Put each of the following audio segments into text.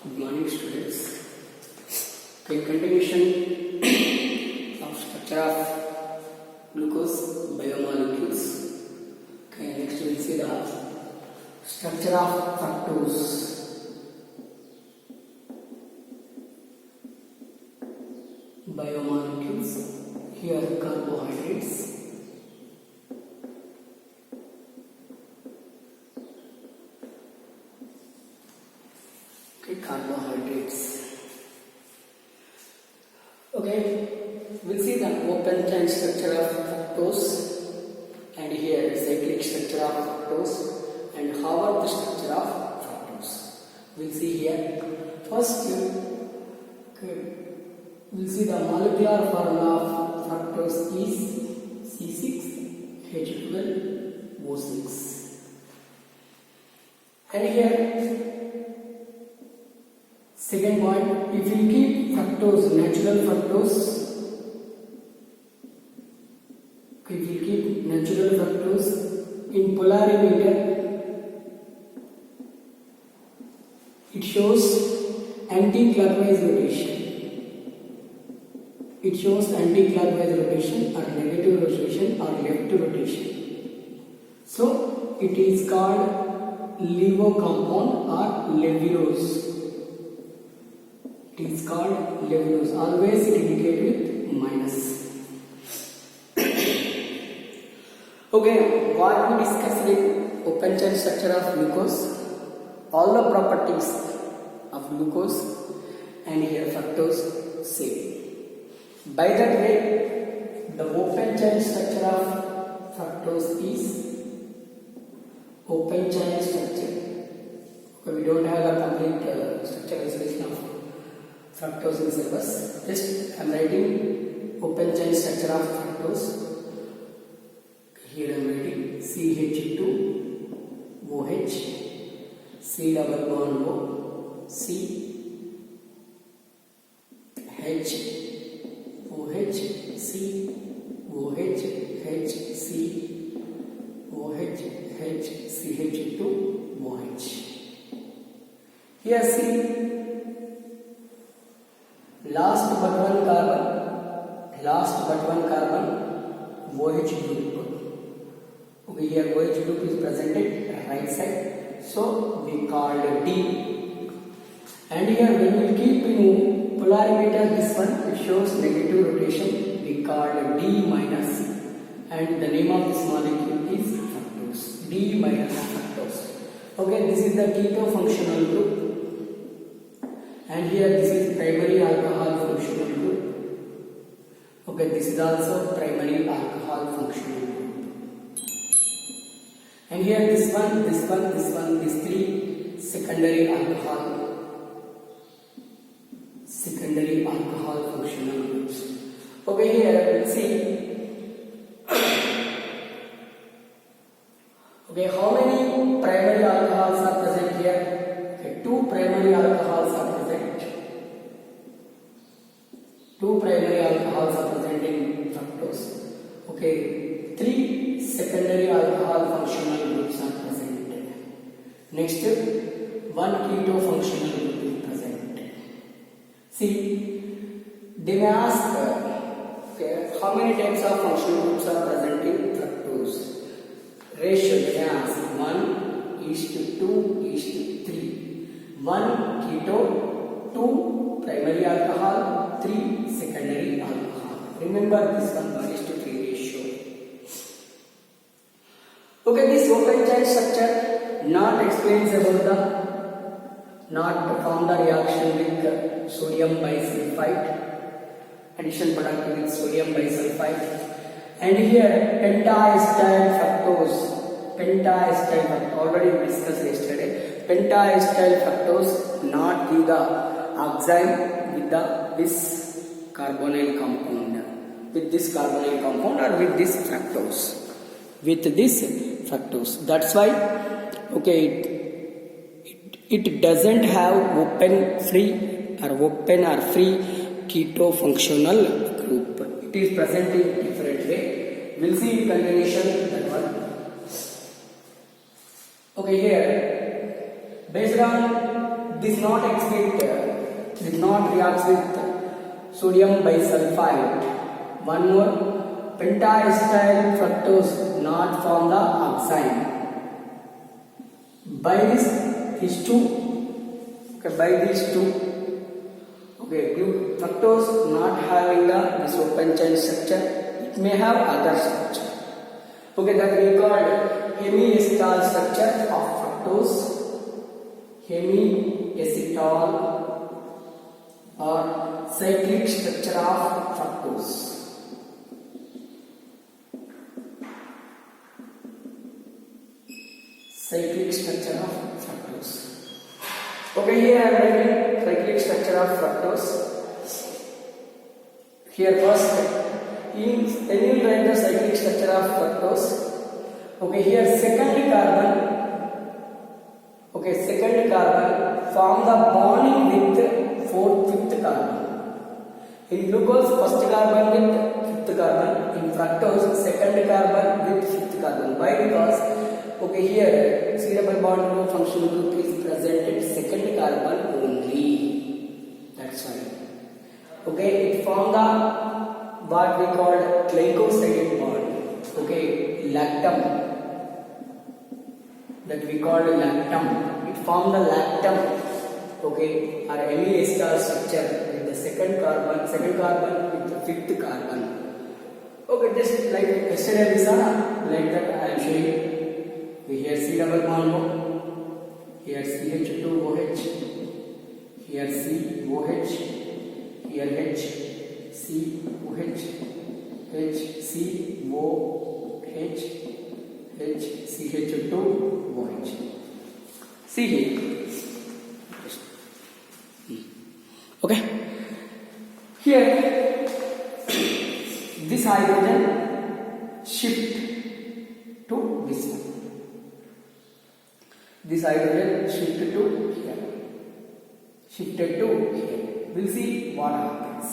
Good morning, students. Okay, continuation of structure of glucose biomolecules. Okay, next we'll see the structure of fructose. Biomolecules. Here carbohydrates. Carbohydrates. Okay, we'll see the open chain structure of fructose and here cyclic structure of fructose and how are the structure of fructose. We'll see here. First, okay, we'll see the molecular formula of fructose is C6H12O6. And here second point, if we keep fructose, natural fructose, in polarimeter, it shows anti-clockwise rotation. It shows anti-clockwise rotation or negative rotation or left rotation. So it is called levo compound or levulose. It is called levulose. Always it indicates with minus. Okay, what we discussed in open chain structure of glucose, all the properties of glucose and here fructose same. By that way, the open chain structure of fructose is open chain structure. Okay, we don't have a complete structure isolation of fructose in syllabus. Just I am writing open chain structure of fructose. Here I am writing CH2OH, C double bond O, C H OH, C OH, H C OH, H CH2OH. Here see last but one carbon OH group. Okay, here OH group is presented right side, so we called D. And here when we keep in polarimeter this one, it shows negative rotation, we called D minus, and the name of this molecule is fructose, D minus fructose. Okay, this is the keto functional group. And here this is primary alcohol functional group. Okay, this is also primary alcohol functional group. And here this one, these three secondary alcohol functional groups. Okay, here let's see. Okay, how many primary alcohols are present here? Okay, two primary alcohols are present. Two primary alcohols are present in fructose. Okay, three secondary alcohol functional groups are present. Next, one keto functional group is present. See, they may ask, okay, how many types of functional groups are present in fructose? Ratio they may ask 1:2:3. 1 keto, 2 primary alcohol, 3 secondary alcohol. Remember this one 1:3 ratio. Okay, this open chain structure not explains about the not perform the reaction with sodium bisulfite, addition product with sodium bisulfite. And here pentaestyl fructose, already discussed yesterday. Pentaestyl fructose not give the oxime with this carbonyl compound, or with this fructose. That's why, okay, it doesn't have open or free keto functional group. It is present in different way. We'll see in continuation that one. Okay, here based on this not exhibit, did not react with sodium bisulfite. One more, pentaestyl fructose not form the oxide. By these two, okay, by these two, okay, fructose not having this open chain structure, it may have other structure. Okay, that we called hemiacetal structure of fructose, hemiacetal or cyclic structure of fructose. Cyclic structure of fructose. Okay, here I am writing cyclic structure of fructose. Here first, when you write the cyclic structure of fructose, okay, here second carbon, okay, second carbon form the bonding with fifth carbon. In glucose, first carbon with fifth carbon. In fructose, second carbon with fifth carbon. Why? Because okay, here C double bond group functional group is presented second carbon only. That's why. Okay, it formed the what we call glycosidic bond. Okay, lactam. That we call lactam. It formed the lactam. Okay, or hemiacetal structure with the second carbon with the fifth carbon. Okay, just like yesterday we saw, like that I am showing. Here C double bond, here CH2OH, here COH, here H, COH, H, COH, H, CH2OH. See here. Okay. Here, this hydrogen shift to this one. This hydrogen shifted to here. Shifted to here. We'll see what happens.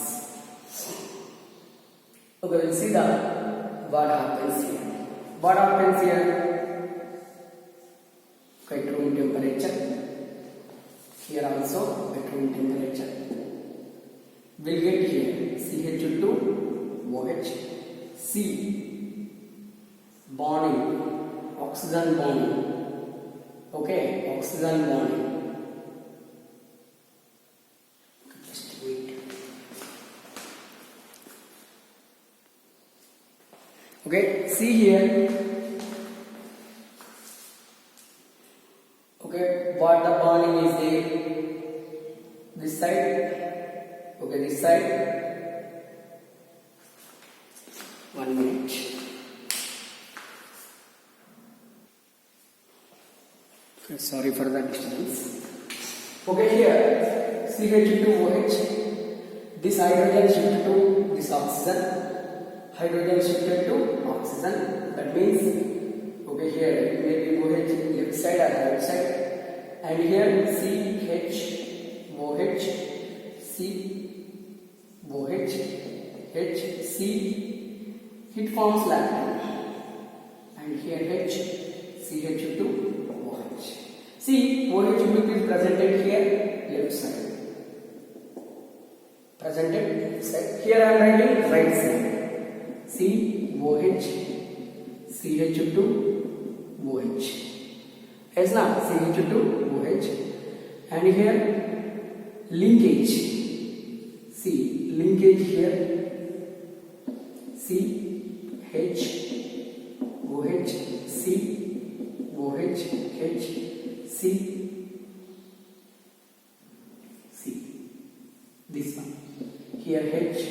Okay, we'll see what happens here. What happens here? Okay, room temperature. Here also at room temperature. We'll get here CH2OH, C bonding, oxygen bonding. Okay, oxygen bonding. Just wait. Okay, see here. Okay, what the bonding is there? This side. Okay, this side. 1 minute. Okay, sorry for the disturbance. Okay, here CH2OH. This hydrogen shifted to this oxygen. Hydrogen shifted to oxygen. That means, okay, here it may be OH left side or right side. And here CHOH, COH, HC, it forms lactam. And here H, CH2OH. See, OH group is presented here, left side. Presented left side. Here I am writing right side. COH, CH2OH. Yes, now CH2OH. And here linkage. See, linkage here. CH, OH, C, OH, H, C, C. This one. Here H.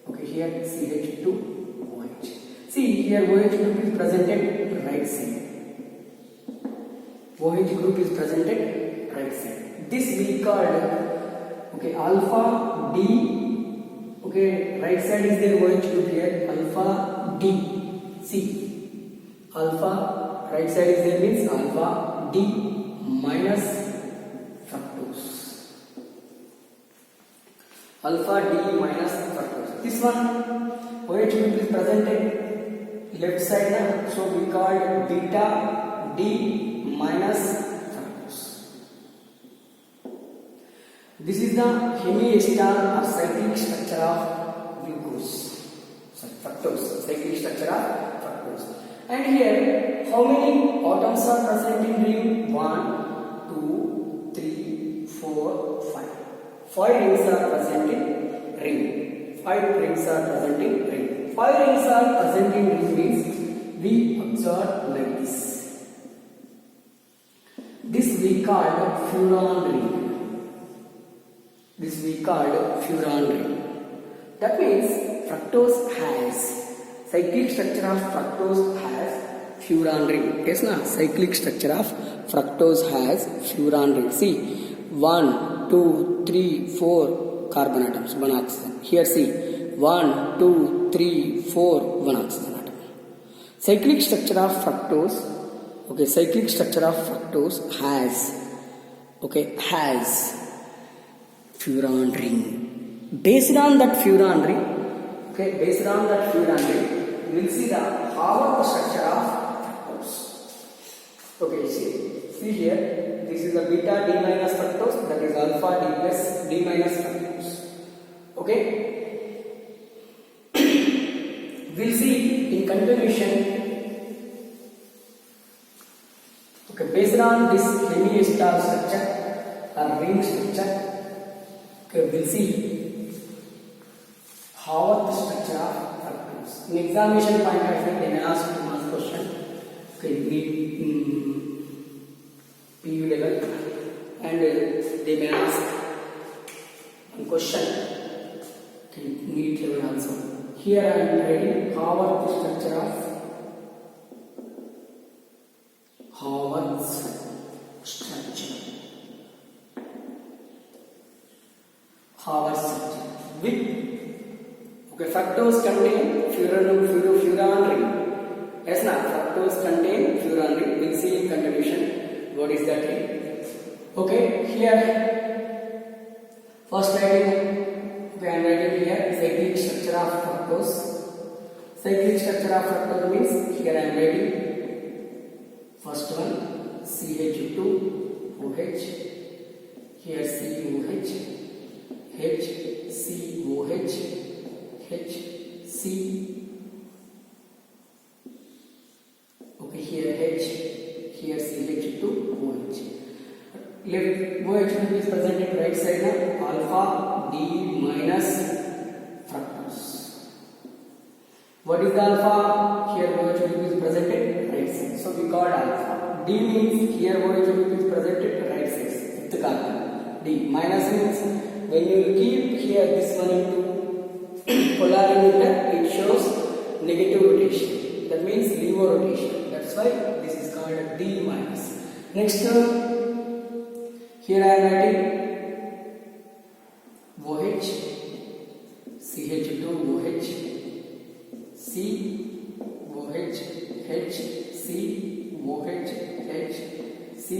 Okay, here CH2OH. See, here OH group is presented right side. OH group is presented right side. This we called, okay, alpha D. Okay, right side is there OH group here, alpha D. See, alpha, right side is there means alpha D minus fructose. Alpha D minus fructose. This one, OH group is presented left side now, so we called beta D minus fructose. This is the hemiester or cyclic structure of glucose. Sorry, fructose. Cyclic structure of fructose. And here, how many atoms are present in ring? 1, 2, 3, 4, 5. 5 rings are present in ring. 5 rings are present in ring. 5 rings are present in ring means we observe like this. This we call furan ring. This we call furan ring. That means fructose has cyclic structure of fructose has furan ring. Yes, na? Cyclic structure of fructose has furan ring. See, 1, 2, 3, 4 carbon atoms, 1 oxygen. Here see, 1, 2, 3, 4, 1 oxygen atom. Cyclic structure of fructose, okay, cyclic structure of fructose has, okay, has furan ring. Based on that furan ring, okay, based on that furan ring, you will see the Haworth structure of fructose. Okay, see here, this is the beta D minus fructose, that is alpha D plus D minus fructose. Okay, we'll see in continuation. Okay, based on this hemiester structure or ring structure, okay, we'll see Haworth structure of fructose. In examination point of view, they may ask one question. Okay, PU level, and they may ask one question. Okay, NEET level also. Here I am writing Haworth structure of Haworth structure. Haworth structure with, okay, fructose contain furan ring. Yes, na, fructose contain furan ring. We'll see in continuation what is that ring. Okay, here first writing, okay, I am writing here cyclic structure of fructose. Cyclic structure of fructose means here I am writing first one CH2OH, here COH, HCOH, HC, okay, here H, here CH2OH. Left OH is present at right side now, alpha D minus fructose. What is the alpha? Here OH is present at right side, so we call alpha. D means here OH is present at right side, fifth carbon. D minus means when you keep here this one into polar emitter, it shows negative rotation. That means levo rotation. That's why this is called D minus. Next, here I am writing OH, CH2OH, COH, HCOH, HC.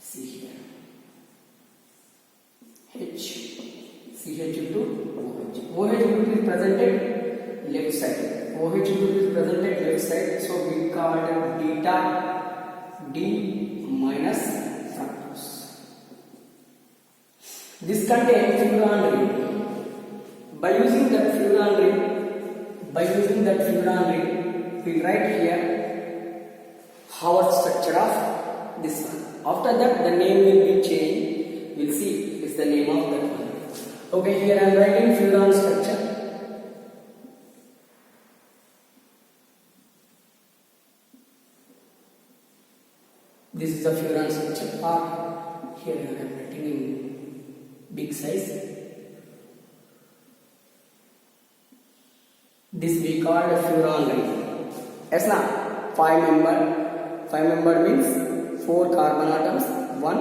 See here, CH2OH. OH group is presented left side. OH group is presented left side, so we call it beta D minus fructose. This contains furan ring. By using that furan ring, we write here Haworth structure of this one. After that, the name will be changed. We'll see it's the name of that one. Okay, here I am writing furan structure. This is the furan structure part. Here I am writing in big size. This we call a furan ring. Yes, na? 5 member means 4 carbon atoms, 1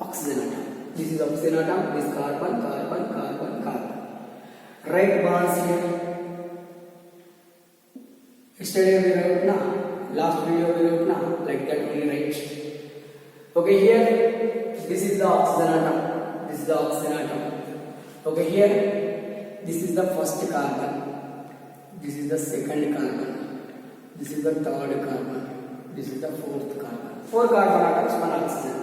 oxygen atom. This is oxygen atom, this carbon. Right bonds here. Yesterday we wrote na, last video we wrote na, like that only right. Okay, here this is the oxygen atom. Okay, here this is the first carbon. This is the second carbon. This is the third carbon. This is the fourth carbon. 4 carbon atoms, 1 oxygen.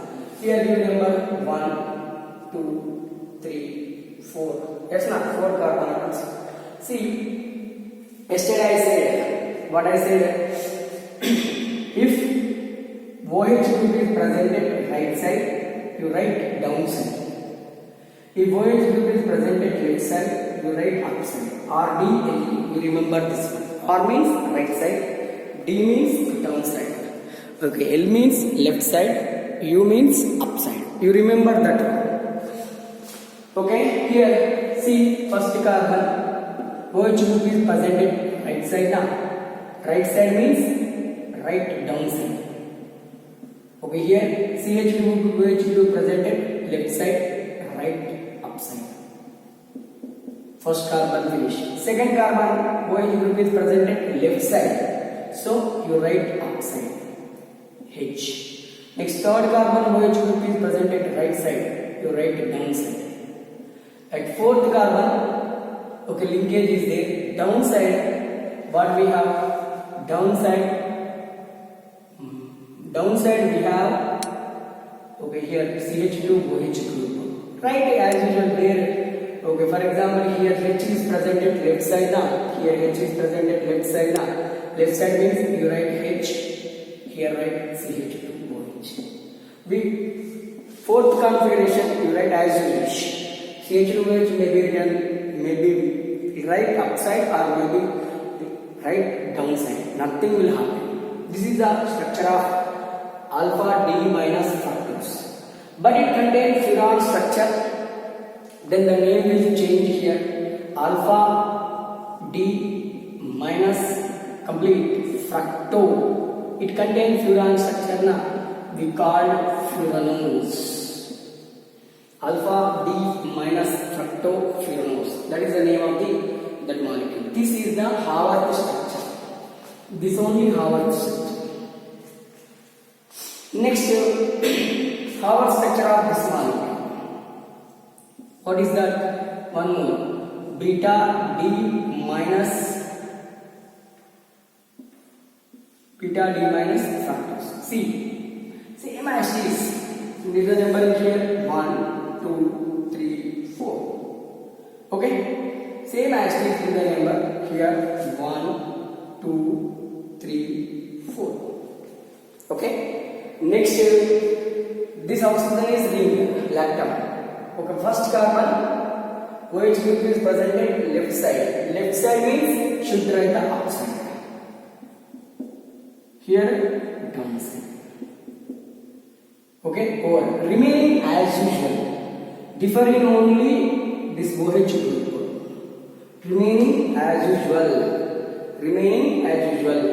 Here give number 1, 2, 3, 4. Yes, not 4 carbon atoms. See, yesterday I said, what I said, if OH group is present at right side, you write down side. If OH group is present at left side, you write up side. R, D, L, E. You remember this one. R means right side, D means down side. Okay, L means left side, U means up side. You remember that one. Okay, here see first carbon. OH group is present at right side now. Right side means right down side. Okay, here CH group OH group present at left side, right up side. First carbon finish. Second carbon OH group is present at left side, so you write up side, H. Next third carbon OH group is present at right side, you write down side. At fourth carbon, okay, linkage is there. Downside, what we have? Downside we have, okay, here CH group, OH group. Right, as usual there. Okay, for example, here H is present at left side now. Here H is present at left side now. Left side means you write H. Here write CH group, OH. With fourth configuration, you write as you wish. CH group OH may be written, maybe right upside or maybe right downside. Nothing will happen. This is the structure of alpha D minus fructose. But it contains furan structure. Then the name will change here. Alpha D minus complete fructo. It contains furan structure now. We call furanose. Alpha D minus fructofuranose. That is the name of that molecule. This is the Haworth structure. This only Haworth structure. Next, Haworth structure of this molecule. What is that? One more. Beta D minus fructose. See, same as this. This is the number here. 1, 2, 3, 4. Okay, same as this is the number here. 1, 2, 3, 4. Okay. Next, this oxygen is ring lactam. Okay, first carbon OH group is present at left side. Left side means should write the upside. Here down side. Okay, over. Remaining as usual. Differing only this OH group. Remaining as usual.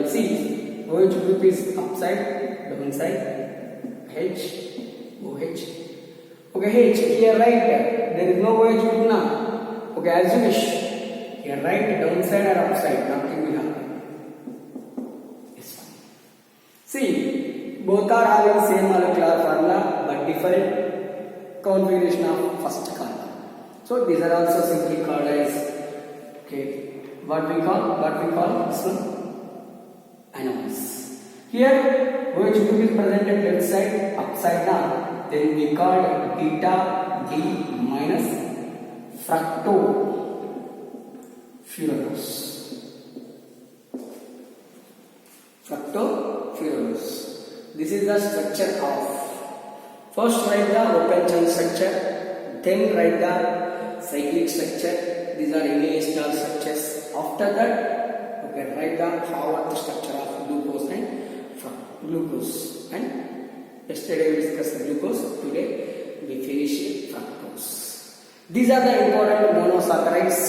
See, OH group is upside, downside, H, OH. Okay, H, here right, there is no OH group now. Okay, as you wish. Here right, downside or upside, nothing will happen. This one. See, both are having same molecular formula but different configuration of first carbon. So these are also simply called as, okay, what we call this one? Anones. Here OH group is present at left side, upside down. Then we called beta D minus fructofuranose. This is the structure of. First write the open chain structure, then write the cyclic structure. These are Emily-Stahl structures. After that, okay, write the Haworth structure of glucose and glucose. And yesterday we discussed glucose. Today we finish fructose. These are the important monosaccharides.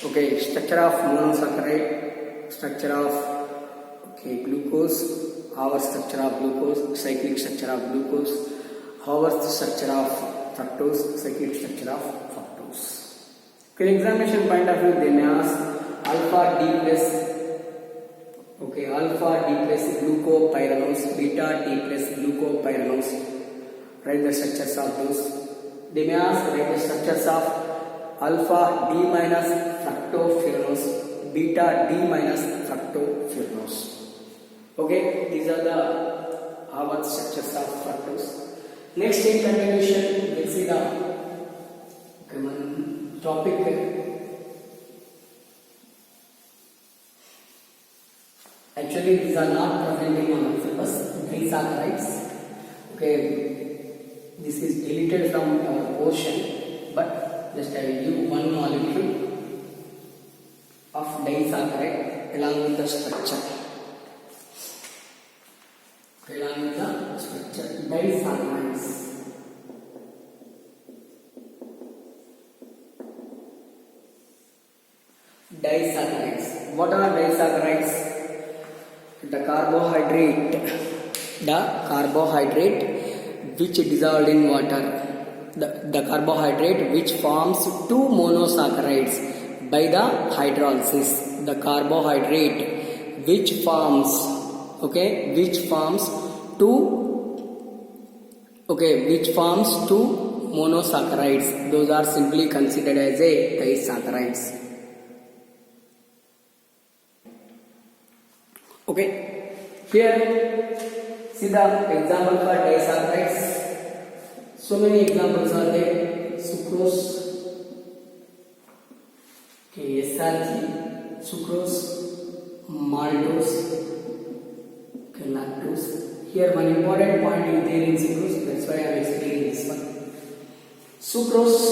Okay, structure of monosaccharide, structure of glucose, Haworth structure of glucose, cyclic structure of glucose, Haworth structure of fructose, cyclic structure of fructose. Okay, examination point of view, they may ask alpha D plus glucopyranose, beta D plus glucopyranose. Write the structures of those. They may ask write the structures of alpha D minus fructofuranose, beta D minus fructofuranose. Okay, these are the Haworth structures of fructose. Next in continuation, we'll see the common topic. Actually, these are not presenting on the syllabus. Disaccharides. Okay, this is deleted from our portion, but just I will give one molecule of disaccharide along with the structure. Along with the structure, disaccharides. Disaccharides. What are disaccharides? The carbohydrate which dissolved in water. The carbohydrate which forms two monosaccharides by the hydrolysis. The carbohydrate which forms two monosaccharides. Those are simply considered as a disaccharides. Okay, here see the example for disaccharides. So many examples are there. Sucrose, SRG, sucrose, maltose, lactose. Here one important point is there in sucrose. That's why I am explaining this one. Sucrose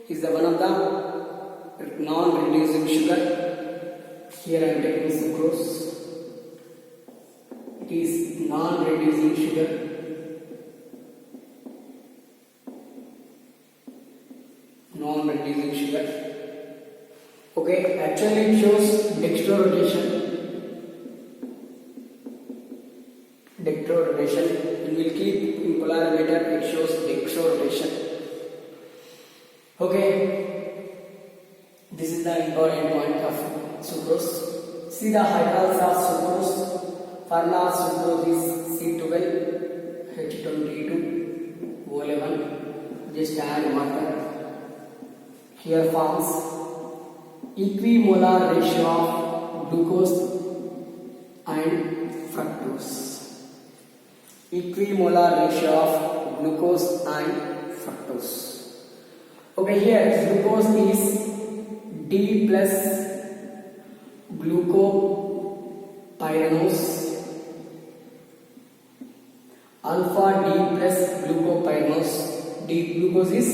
is the one of the non-reducing sugar. Here I am taking sucrose. It is non-reducing sugar. Non-reducing sugar. Okay, actually it shows dextrorotation. Dextrorotation. We will keep in polarimeter. It shows dextrorotation. Okay, this is the important point of sucrose. See the hydrolysis of sucrose. Formula of sucrose is C12, H22, O11. Just add water. Here forms equimolar ratio of glucose and fructose. Equimolar ratio of glucose and fructose. Okay, here glucose is D plus glucopyranose, alpha D plus glucopyranose. Glucose is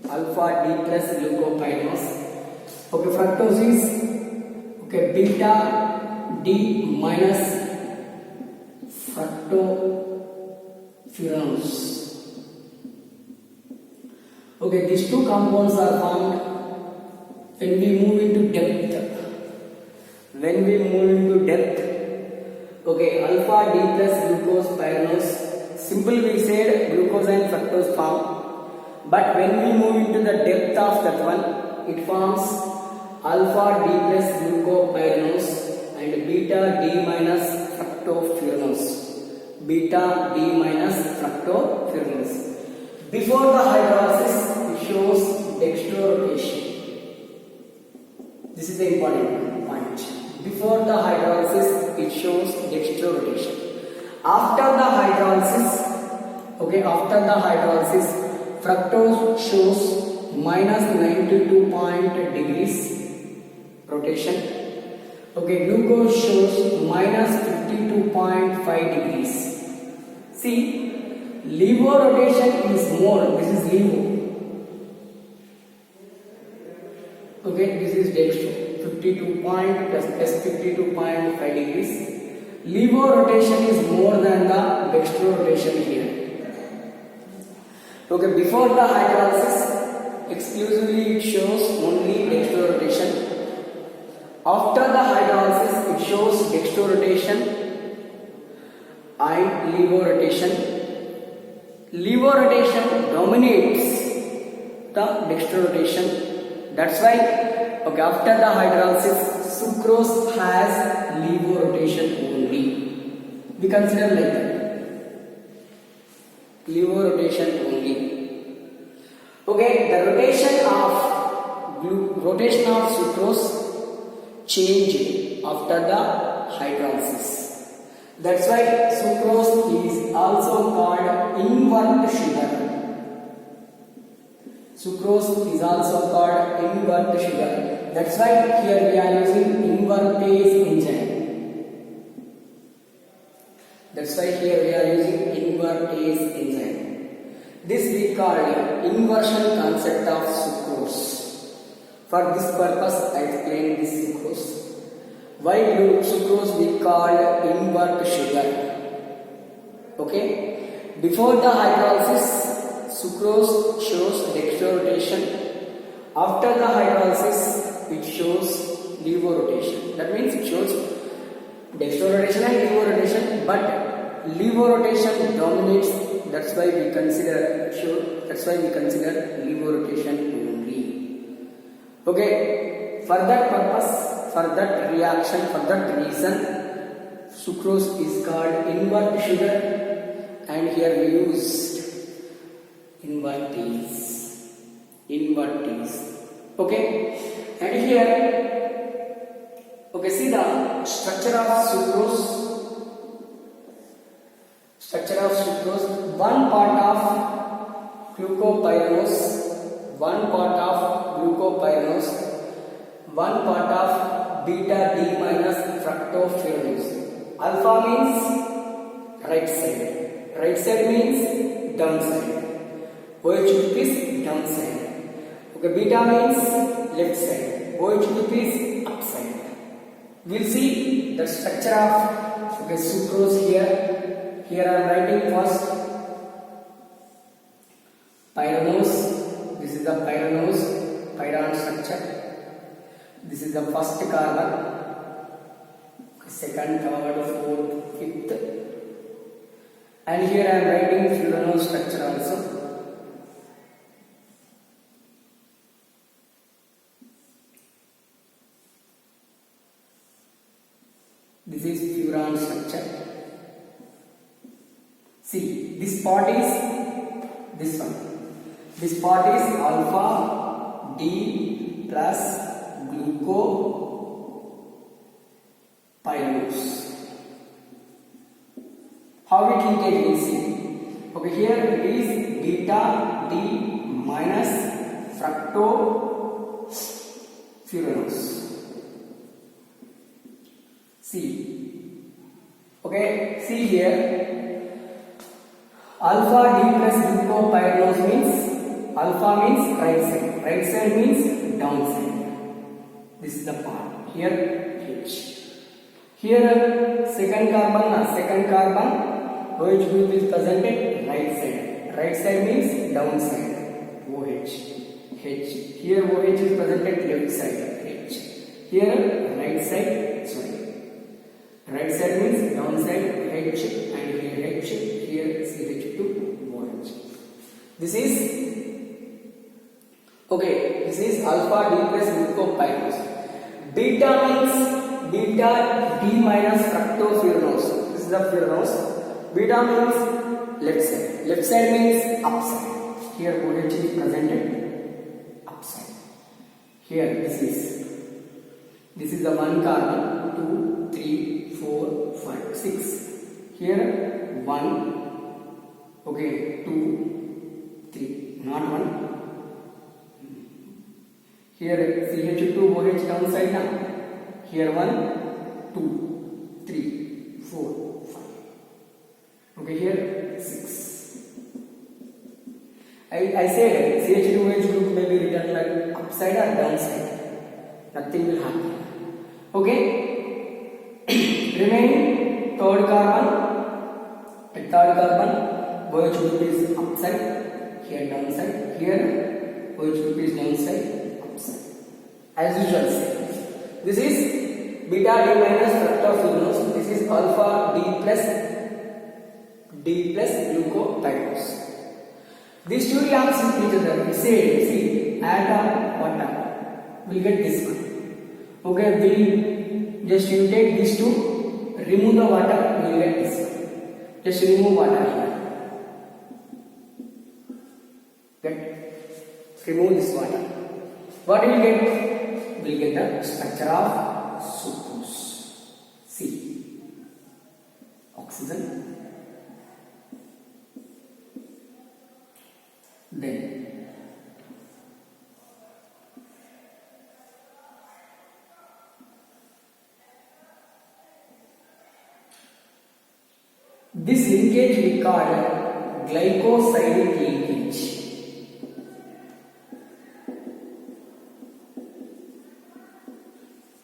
alpha D plus glucopyranose. Okay, fructose is beta D minus fructofuranose. Okay, these two compounds are found when we move into depth. Okay, alpha D plus glucose pyranose. Simple we said glucose and fructose form. But when we move into the depth of that one, it forms alpha D plus glucopyranose and beta D minus fructofuranose. Beta D minus fructofuranose. Before the hydrolysis, it shows dextrorotation. This is the important point. Before the hydrolysis, it shows dextrorotation. After the hydrolysis, fructose shows minus 92 degrees rotation. Okay, glucose shows minus 52.5 degrees. See, LIVO rotation is more. This is LIVO. Okay, this is dextro. 52 point plus 52.5 degrees. LIVO rotation is more than the dextro rotation here. Okay, before the hydrolysis, exclusively it shows only dextro rotation. After the hydrolysis, it shows dextro rotation and LIVO rotation. LIVO rotation dominates the dextro rotation. That's why after the hydrolysis, sucrose has LIVO rotation only. We consider like that. LIVO rotation only. Okay, the rotation of sucrose changed after the hydrolysis. That's why sucrose is also called invert sugar. Sucrose is also called invert sugar. That's why here we are using invertase enzyme. That's why here we are using invertase enzyme. This we call inversion concept of sucrose. For this purpose I explain this sucrose. Why do sucrose we call invert sugar? Okay. Before the hydrolysis, sucrose shows dextrorotation. After the hydrolysis, it shows levorotation. That means it shows dextrorotation and levorotation, but levorotation dominates. That's why we consider levorotation only. Okay. For that purpose, for that reaction, for that reason, sucrose is called invert sugar, and here we used invertase. Okay, and here, okay, see the structure of sucrose. One part of glucopyranose, one part of beta D minus fructofuranose. Alpha means right side means downside. OH group is downside. Okay, beta means left side. OH group is upside. We'll see the structure of sucrose here. Here I am writing first pyranose. This is the pyran structure. This is the first carbon, second, third, fourth, fifth, and here I am writing furanose structure also. This is furan structure. See, this part is this one. This part is alpha D plus glucopyranose. How it linkage we see. Okay, here it is beta D minus fructofuranose. See. Okay, see here. Alpha D plus glucopyranose means alpha means right side means downside. This is the part. Here H. Here second carbon OH group is presented right side. Right side means downside. OH. H. Here OH is presented left side. H. Here right side. Right side means downside. H, and here H. Here CH2 OH. This is alpha D plus glucopyranose. Beta means beta D minus fructofuranose. This is the furanose. Beta means left side. Left side means upside. Here OH is presented upside. Here this is the one carbon. 2, 3, 4, 5, 6. Here 1. Okay, 2, 3. Not 1. Here CH2 OH downside now. Here 1, 2, 3, 4, 5. Okay, here 6. I said CH2 OH group may be written like upside or downside. Nothing will happen. Okay. Remaining third carbon. At third carbon, OH group is upside. Here downside. Here OH group is downside. As usual, this is beta D minus fructofuranose. This is alpha D plus glucopyranose. These two reacts with each other. We say, see, add water, we'll get this one. Okay, we'll just you take these two, remove the water, we'll get this one. Just remove water here. Remove this water. What will get? We'll get the structure of sucrose. See, oxygen, This linkage we call glycosidic linkage.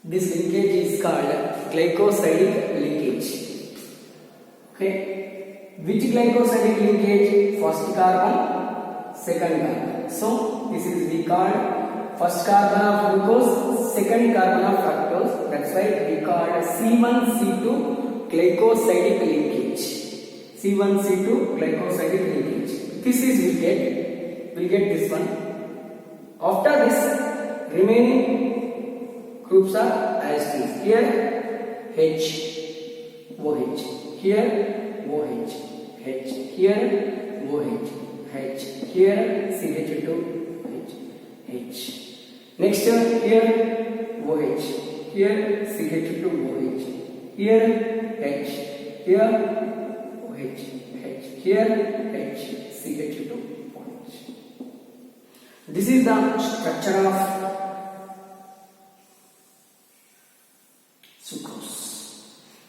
This linkage is called glycosidic linkage. Okay. Which glycosidic linkage? First carbon, second carbon. So this is we call first carbon of glucose, second carbon of fructose. That's why we call C1C2 glycosidic linkage. C1C2 glycosidic linkage. This is we'll get this one. After this, remaining groups are as it is. Here H, OH. Here OH, H. Here OH, H. Here CH2, H, H. Next here OH. Here CH2, OH. Here H. Here OH, H. Here H, CH2, OH. This is the structure of sucrose.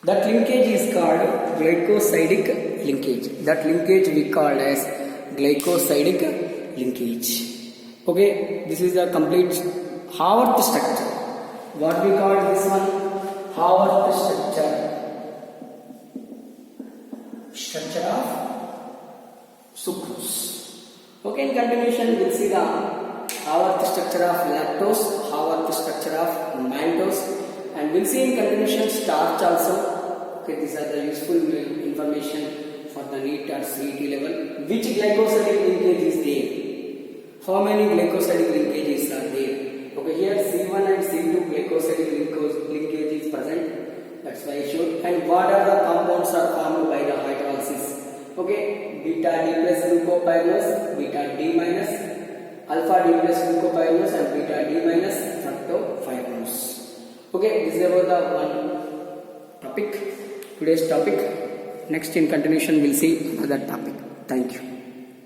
That linkage is called glycosidic linkage. That linkage we call as glycosidic linkage. Okay, this is the complete Haworth structure. What we call this one? Haworth structure. Structure of sucrose. Okay, in continuation we'll see the Haworth structure of lactose, Haworth structure of mannose, and we'll see in continuation starch also. Okay, these are the useful information for the NEET or CET level. Which glycosidic linkage is there? How many glycosidic linkages are there? Okay, here C1 and C2 glycosidic linkage is present. That's why I showed. And what are the compounds are formed by the hydrolysis? Okay, beta D plus glucopyrrolose, beta D minus, alpha D plus glucopyrrolose, and beta D minus fructofibrose. Okay, this is about the one topic, today's topic. Next in continuation we'll see another topic. Thank you.